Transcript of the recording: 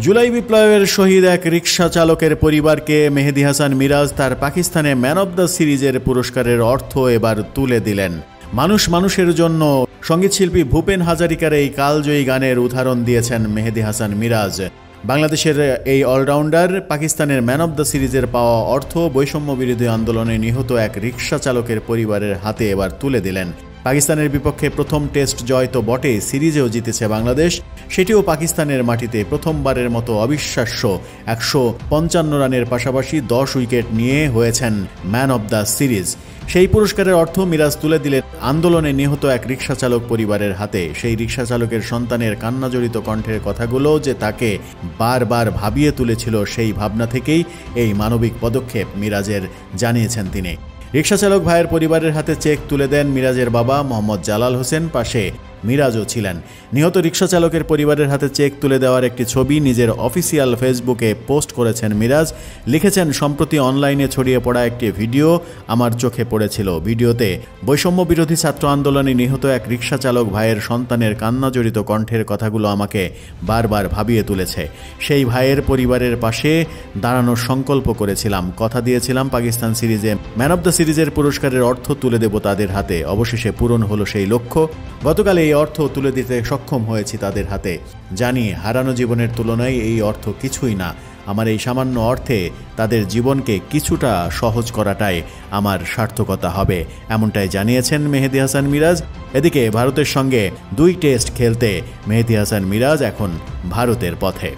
জুলাই বিপ্লবের শহীদ এক রিকশা চালকের পরিবারকে মেহেদী হাসান মিরাজ তার পাকিস্তানে ম্যান অব দ্য সিরিজের পুরস্কারের অর্থ এবার তুলে দিলেন। মানুষ মানুষের জন্য সঙ্গীতশিল্পী ভূপেন হাজারিকার এই কালজয়ী গানের উদাহরণ দিয়েছেন মেহেদী হাসান মিরাজ। বাংলাদেশের এই অলরাউন্ডার পাকিস্তানের ম্যান অব দ্য সিরিজের পাওয়া অর্থ বৈষম্য বিরোধী আন্দোলনে নিহত এক রিকশা চালকের পরিবারের হাতে এবার তুলে দিলেন। পাকিস্তানের বিপক্ষে প্রথম টেস্ট জয় তো বটে, সিরিজেও জিতেছে বাংলাদেশ, সেটিও পাকিস্তানের মাটিতে প্রথমবারের মতো অবিশ্বাস্য 155 রানের পাশাপাশি 10 উইকেট নিয়ে হয়েছেন ম্যান অব দ্য সিরিজ। সেই পুরস্কারের অর্থ মিরাজ তুলে দিলেন আন্দোলনে নিহত এক রিকশা চালক পরিবারের হাতে। সেই রিকশা চালকের সন্তানের কান্নাজড়িত কণ্ঠের কথাগুলো যে তাকে বারবার ভাবিয়ে তুলেছিল, সেই ভাবনা থেকেই এই মানবিক পদক্ষেপ মিরাজের, জানিয়েছেন তিনি। রিকশা চালক ভাইয়ের পরিবারের হাতে চেক তুলে দেন মিরাজের বাবা মোহাম্মদ জালাল হোসেন, পাশে মিরাজও ছিলেন। নিহত রিকশা চালকের পরিবারের হাতে চেক তুলে দেওয়ার একটি ছবি নিজের অফিসিয়াল ফেসবুকে পোস্ট করেছেন মিরাজ। লিখেছেন, সম্প্রতি অনলাইনে ছড়িয়ে পড়া একটি ভিডিও আমার চোখে পড়েছিল। ভিডিওতে বৈষম্য বিরোধী ছাত্র আন্দোলনে নিহত এক রিকশা চালক ভাইয়ের সন্তানের কান্নাজড়িত কণ্ঠের কথাগুলো আমাকে বারবার ভাবিয়ে তুলেছে। সেই ভাইয়ের পরিবারের পাশে দাঁড়ানোর সংকল্প করেছিলাম, কথা দিয়েছিলাম পাকিস্তান সিরিজে ম্যান অব দ্য সিরিজের পুরস্কারের অর্থ তুলে দেব তাদের হাতে। অবশেষে পূরণ হলো সেই লক্ষ্য। গতকাল এই অর্থ তুলে দিতে সক্ষম হয়েছি তাদের হাতে। জানি হারানো জীবনের তুলনায় এই অর্থ কিছুই না। আমার এই সামান্য অর্থে তাদের জীবনকে কিছুটা সহজ করাটাই আমার সার্থকতা হবে, এমনটাই জানিয়েছেন মেহেদী হাসান মিরাজ। এদিকে ভারতের সঙ্গে 2 টেস্ট খেলতে মেহেদী হাসান মিরাজ এখন ভারতের পথে।